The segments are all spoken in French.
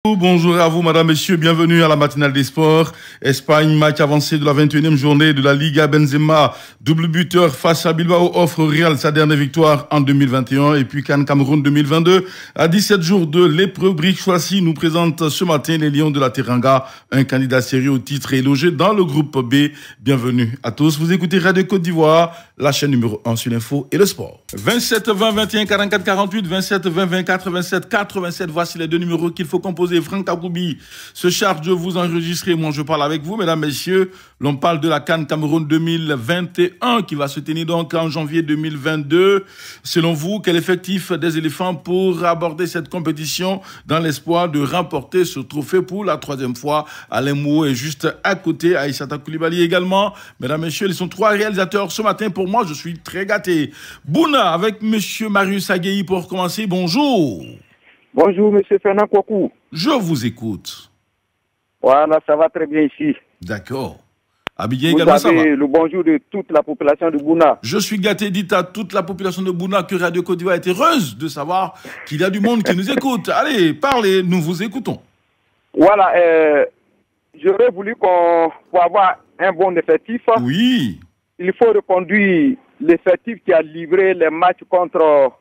Bonjour à vous, madame, messieurs, bienvenue à la matinale des sports. Espagne, match avancé de la 21e journée de la Liga. Benzema, double buteur face à Bilbao, offre au Real sa dernière victoire en 2021. Et puis CAN Cameroun 2022. À 17 jours de l'épreuve, Brice Choisy nous présente ce matin les Lions de la Teranga, un candidat sérieux au titre et logé dans le groupe B. Bienvenue à tous. Vous écoutez Radio Côte d'Ivoire, la chaîne numéro 1 sur l'info et le sport. 27 20 21 44 48, 27 20 24 27 87. Voici les deux numéros qu'il faut composer. Franck Agoubi se charge de vous enregistrer. Moi, je parle avec vous, mesdames, messieurs. L'on parle de la CAN Cameroun 2021 qui va se tenir donc en janvier 2022. Selon vous, quel effectif des éléphants pour aborder cette compétition dans l'espoir de remporter ce trophée pour la troisième fois? Alain Mou est juste à côté, Aïssata Koulibaly également. Mesdames, messieurs, ils sont trois réalisateurs ce matin. Pour moi, je suis très gâté. Bouna avec monsieur Marius Agueyi pour commencer. Bonjour. Bonjour, monsieur Fernand Kouakou. Je vous écoute. Voilà, ça va très bien ici. D'accord. Abidjan Vous également, ça va. avez le bonjour de toute la population de Bouna. Je suis gâté, dites à toute la population de Bouna que Radio Côte d'Ivoire est heureuse de savoir qu'il y a du monde qui nous écoute. Allez, parlez, nous vous écoutons. Voilà, j'aurais voulu pour avoir un bon effectif. Oui. Il faut reconduire l'effectif qui a livré les matchs contre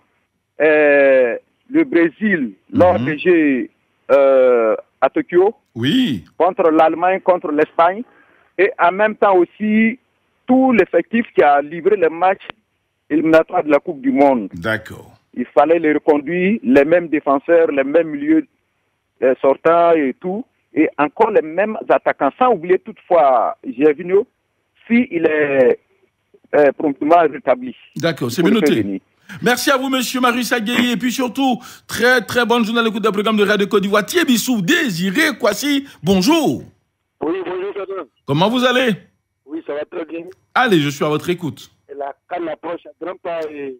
le Brésil lors des Jeux à Tokyo. Oui. Contre l'Allemagne, contre l'Espagne. Et en même temps aussi, tout l'effectif qui a livré les matchs éliminatoires de la Coupe du Monde. D'accord. Il fallait les reconduire, les mêmes défenseurs, les mêmes milieux sortants et tout. Et encore les mêmes attaquants. Sans oublier toutefois Gervinho, s'il est promptement rétabli. D'accord, c'est bien noté. Merci à vous, monsieur Marius Agueyi. Et puis surtout, très très bonne journée à l'écoute d'un programme de Radio Côte d'Ivoire. Thiebissou, Désiré Kwasi, bonjour. Oui, bonjour, Fernand. Comment vous allez? Oui, ça va très bien. Allez, je suis à votre écoute. Et la CAN approche à grands pas et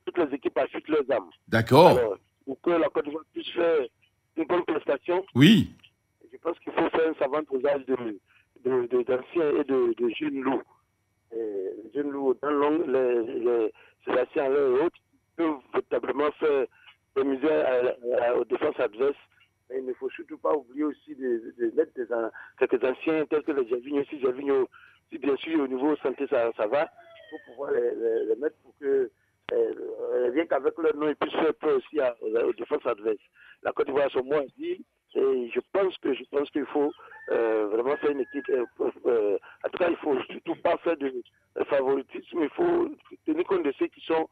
toutes les équipes achetent leurs âmes. D'accord. Alors, pour que la Côte d'Ivoire puisse faire une bonne prestation, oui. Je pense qu'il faut faire un savant dosage d'anciens et de jeunes loups. Les jeunes loups, dans les Sébastien Alain et autres, peuvent véritablement faire des misères aux défenses adverses. Mais il ne faut surtout pas oublier aussi de mettre quelques anciens tels que les Gervinho. Si bien sûr au niveau santé ça va, il faut pouvoir les mettre pour que rien qu'avec leur nom ils puissent faire peur aussi aux défenses adverses. La Côte d'Ivoire a son mot à dire et je pense qu'il faut vraiment faire une équipe. En tout cas, il ne faut surtout pas faire de favoritisme, il faut tenir compte de ceux qui sont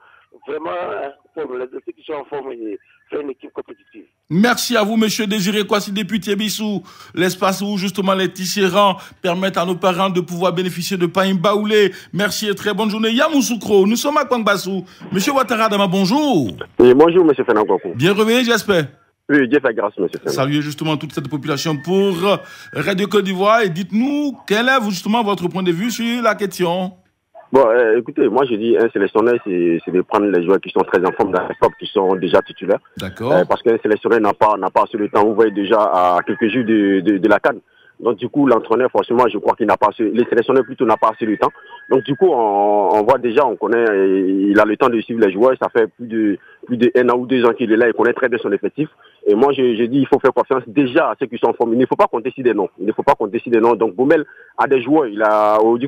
vraiment en forme et faire une équipe compétitive. Merci à vous, monsieur Désiré Kwasi, député Bissou. L'espace où justement les tisserands permettent à nos parents de pouvoir bénéficier de pain baoulé. Merci et très bonne journée. Yamoussoukro, nous sommes à Kwangbassou. Monsieur Ouattara Dama, bonjour. Oui, bonjour, monsieur Fernand Kouakou. Bien réveillé, j'espère. Oui, Dieu fait grâce, monsieur Fernand. Saluez justement toute cette population pour Radio Côte d'Ivoire et dites-nous quel est justement votre point de vue sur la question. Bon, écoutez, moi je dis un sélectionneur, c'est de prendre les joueurs qui sont très en forme dans l'époque, qui sont déjà titulaires. D'accord. Parce qu'un sélectionneur n'a pas assez de temps. Vous voyez déjà à quelques jours de la CAN. Donc du coup, l'entraîneur, forcément, je crois qu'il n'a pas assez, les sélectionneurs plutôt n'ont pas assez de temps. Donc du coup, on voit déjà, on connaît, il a le temps de suivre les joueurs. Ça fait plus de 1 an ou 2 ans qu'il est là, il connaît très bien son effectif. Et moi, je dis, il faut faire confiance déjà à ceux qui sont en forme. Il ne faut pas compter sur des noms. Donc Boumel a des joueurs.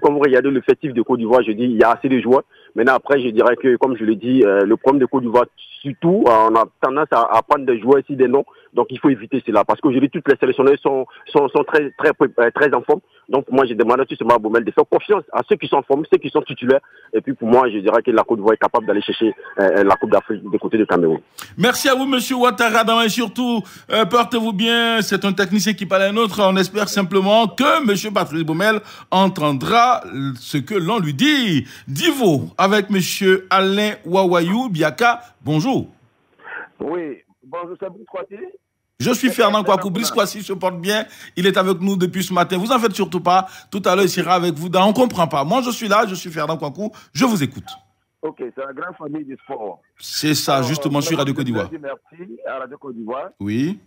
Comme vous regardez l'effectif de Côte d'Ivoire, je dis, il y a assez de joueurs. Maintenant, après, je dirais que, comme je l'ai dit, le problème de Côte d'Ivoire, surtout, on a tendance à prendre des joueurs ici, des noms. Donc, il faut éviter cela. Parce qu'aujourd'hui, toutes les sélectionneurs sont très en forme. Donc, moi, je demande tout simplement à Boumel de faire confiance à ceux qui sont en forme, ceux qui sont titulaires. Et puis, pour moi, je dirais que la Côte d'Ivoire est capable d'aller chercher la Coupe d'Afrique des côtés du Cameroun. Merci à vous, monsieur Ouattara. Et surtout, portez-vous bien. C'est un technicien qui parle à un autre. On espère simplement que monsieur Patrice Boumel entendra ce que l'on lui dit. Divo, avec monsieur Alain Wawayou Biaka. Bonjour. Oui, bonjour, c'est Brice Kwasi. Je suis Fernand Kouakou. Brice Kwasi se porte bien. Il est avec nous depuis ce matin. Vous en faites surtout pas. Tout à l'heure, il sera avec vous. On ne comprend pas. Moi, je suis là. Je suis Fernand Kouakou. Je vous écoute. Ok, c'est la grande famille du sport. C'est ça, alors, justement, sur Radio Côte d'Ivoire. Merci à Radio Côte d'Ivoire. Oui.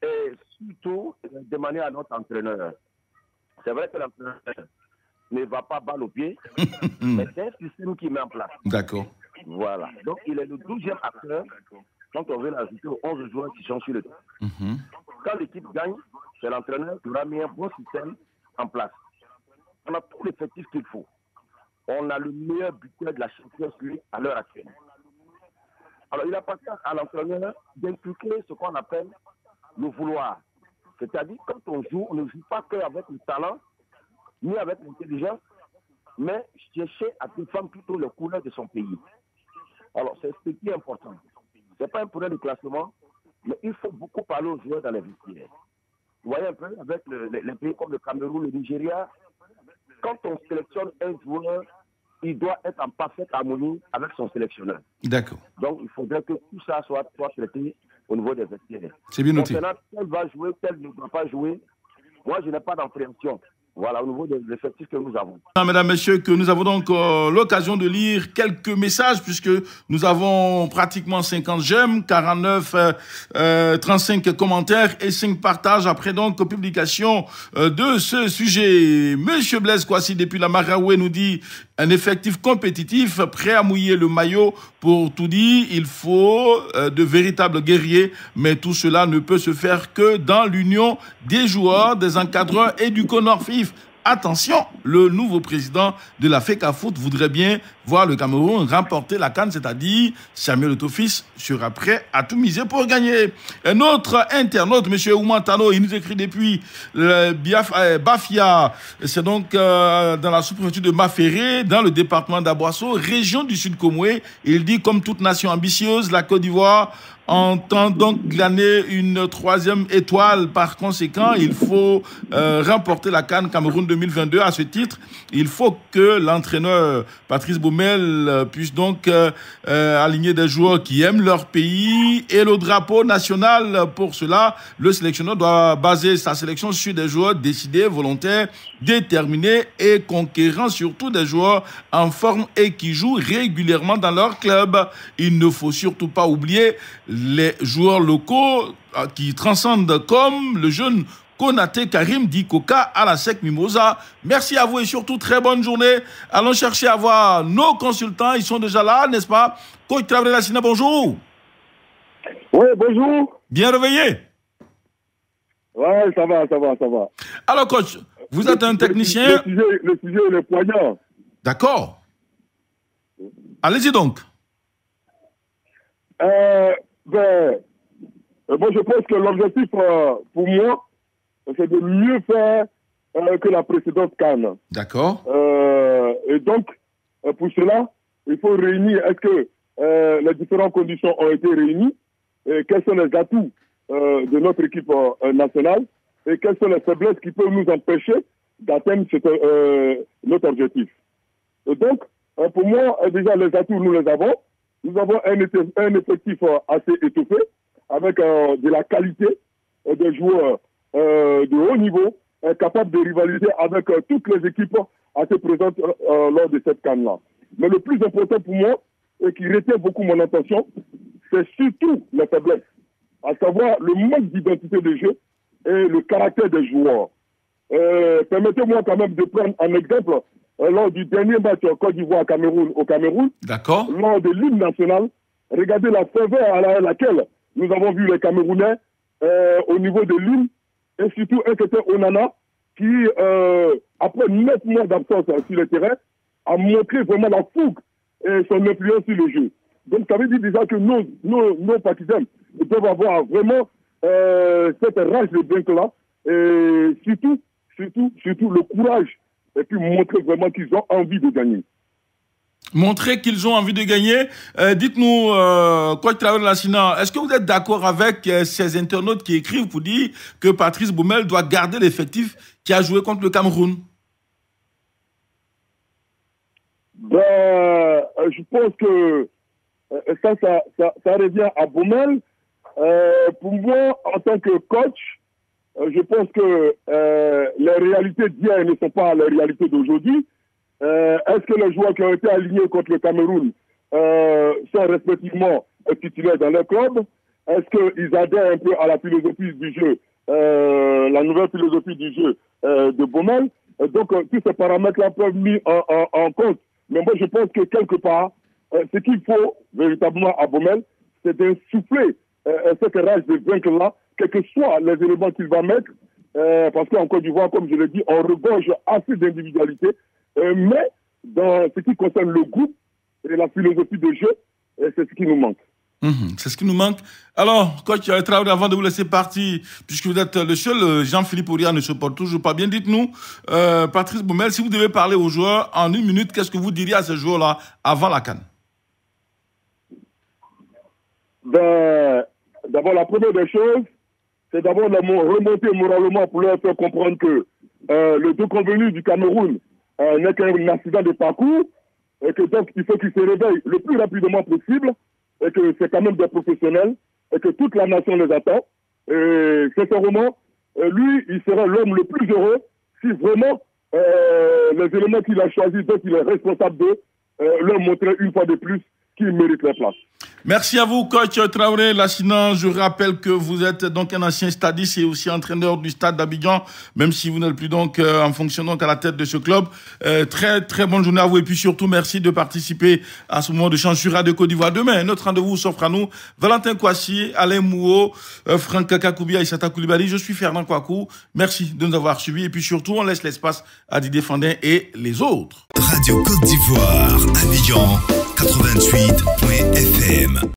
Et surtout, demander à notre entraîneur. C'est vrai que l'entraîneur ne va pas balle au pied, mais c'est un système qui met en place. D'accord. Voilà. Donc, il est le 12e acteur quand on veut ajouter aux 11 joueurs qui sont sur le terrain. Quand l'équipe gagne, c'est l'entraîneur qui aura mis un bon système en place. On a tout l'effectif qu'il faut. On a le meilleur buteur de la Champions League à l'heure actuelle. Alors, il appartient à l'entraîneur d'inculquer ce qu'on appelle le vouloir. C'est-à-dire, quand on joue, on ne joue pas qu'avec le talent, ni avec l'intelligence, mais chercher à défendre plutôt les couleurs de son pays. Alors, c'est ce qui est important. Ce n'est pas un problème de classement, mais il faut beaucoup parler aux joueurs dans les vestiaires. Vous voyez un peu, avec les pays comme le Cameroun, le Nigeria, quand on sélectionne un joueur, il doit être en parfaite harmonie avec son sélectionneur. D'accord. Donc, il faudrait que tout ça soit traité au niveau des vestiaires. C'est bien noté. Concernant tel va jouer, tel ne doit pas jouer, moi, je n'ai pas d'appréhension. Voilà, au niveau des effectifs que nous avons. Mesdames, Messieurs, que nous avons donc l'occasion de lire quelques messages, puisque nous avons pratiquement 50 j'aime, 49, 35 commentaires et 5 partages après donc publication de ce sujet. Monsieur Blaise Kouassi, depuis la Maraoué, nous dit un effectif compétitif, prêt à mouiller le maillot. Pour tout dire, il faut de véritables guerriers, mais tout cela ne peut se faire que dans l'union des joueurs, des encadreurs et du CONORFIF. Attention, le nouveau président de la FECAFOOT voudrait bien voir le Cameroun remporter la CAN, c'est-à-dire Samuel Eto'o-Fils sera prêt à tout miser pour gagner. Un autre internaute, M. Oumantano, il nous écrit depuis Bafia, c'est donc dans la sous-préfecture de Maféré, dans le département d'Aboasso, région du Sud Comoué. Il dit, comme toute nation ambitieuse, la Côte d'Ivoire entend donc glaner une 3e étoile. Par conséquent, il faut remporter la CAN Cameroun 2022. À ce titre, il faut que l'entraîneur Patrice Baumel puisse donc aligner des joueurs qui aiment leur pays et le drapeau national. Pour cela, le sélectionneur doit baser sa sélection sur des joueurs décidés, volontaires, déterminés et conquérants, surtout des joueurs en forme et qui jouent régulièrement dans leur club. Il ne faut surtout pas oublier les joueurs locaux qui transcendent, comme le jeune Konaté Karim dit Coca à la Sec Mimosa. Merci à vous et surtout très bonne journée. Allons chercher à voir nos consultants. Ils sont déjà là, n'est-ce pas? Coach Traoré Lassina, bonjour. Oui, bonjour. Bien réveillé? Ouais, ça va. Alors coach, vous êtes un technicien. Le sujet est le poignant. D'accord. Allez-y donc. Moi, je pense que l'objectif pour moi, c'est de mieux faire que la précédente CAN. D'accord. Et donc, pour cela, il faut réunir, est-ce que les différentes conditions ont été réunies, et quels sont les atouts de notre équipe nationale, et quelles sont les faiblesses qui peuvent nous empêcher d'atteindre notre objectif. Et donc, pour moi, déjà, les atouts, nous les avons. Nous avons un effectif assez étoffé, avec de la qualité, des joueurs de haut niveau, capables de rivaliser avec toutes les équipes assez présentes lors de cette CAN-là. Mais le plus important pour moi, et qui retient beaucoup mon attention, c'est surtout les faiblesses, à savoir le manque d'identité de jeu et le caractère des joueurs. Permettez-moi quand même de prendre un exemple. Lors du dernier match Côte d'Ivoire-Cameroun au Cameroun, lors de l'hymne national, regardez la ferveur à laquelle nous avons vu les Camerounais au niveau de l'hymne, et surtout un certain Onana qui, après 9 mois d'absence sur le terrain, a montré vraiment la fougue et son influence sur le jeu. Donc ça veut dire déjà que nos partisans doivent avoir vraiment cette rage de dingue-là, et surtout le courage, et puis montrer vraiment qu'ils ont envie de gagner. Montrer qu'ils ont envie de gagner. Dites-nous, Coach Traoré Lassina, est-ce que vous êtes d'accord avec ces internautes qui écrivent pour dire que Patrice Baumel doit garder l'effectif qui a joué contre le Cameroun? Je pense que ça revient à Baumel. Pour moi, en tant que coach, je pense que les réalités d'hier ne sont pas les réalités d'aujourd'hui. Est-ce que les joueurs qui ont été alignés contre le Cameroun sont respectivement titulaires dans leur club? Est-ce qu'ils adhèrent un peu à la philosophie du jeu, la nouvelle philosophie du jeu de Baumel? Donc, tous ces paramètres-là peuvent être mis en compte. Mais moi, je pense que quelque part, ce qu'il faut véritablement à Baumel, c'est d'insuffler cette rage de vaincre-là, quels que soient les éléments qu'il va mettre, parce qu'en Côte d'Ivoire, comme je l'ai dit, on regorge assez d'individualité, mais dans ce qui concerne le groupe et la philosophie de jeu, c'est ce qui nous manque. C'est ce qui nous manque. Alors, coach Traoré, avant de vous laisser partir, puisque vous êtes le seul, Jean-Philippe Auriat ne se porte toujours pas bien, dites-nous, Patrice Baumel, si vous devez parler aux joueurs en 1 minute, qu'est-ce que vous diriez à ces joueurs-là avant la CAN? D'abord, la première des choses, c'est d'abord remonter moralement pour leur faire comprendre que le déconvenu du Cameroun n'est qu'un accident de parcours, et que donc il faut qu'ils se réveillent le plus rapidement possible, et que c'est quand même des professionnels, et que toute la nation les attend. Et sincèrement, lui, il sera l'homme le plus heureux si vraiment les éléments qu'il a choisis, dont il est responsable d'eux, leur montrer une fois de plus qu'ils méritent leur place. Merci à vous, coach Traoré Lassina. Je rappelle que vous êtes donc un ancien stadiste et aussi entraîneur du Stade d'Abidjan, même si vous n'êtes plus donc en fonction donc à la tête de ce club. Très très bonne journée à vous et puis surtout merci de participer à ce moment de chance sur Radio Côte d'Ivoire. Demain, notre rendez-vous s'offre à nous. Valentin Kouassi, Alain Mouo, Franck Kakoubi, Issata Koulibaly. Je suis Fernand Kouakou. Merci de nous avoir suivis et puis surtout on laisse l'espace à Didier Fandin et les autres. Radio Côte d'Ivoire, Abidjan 88.fm.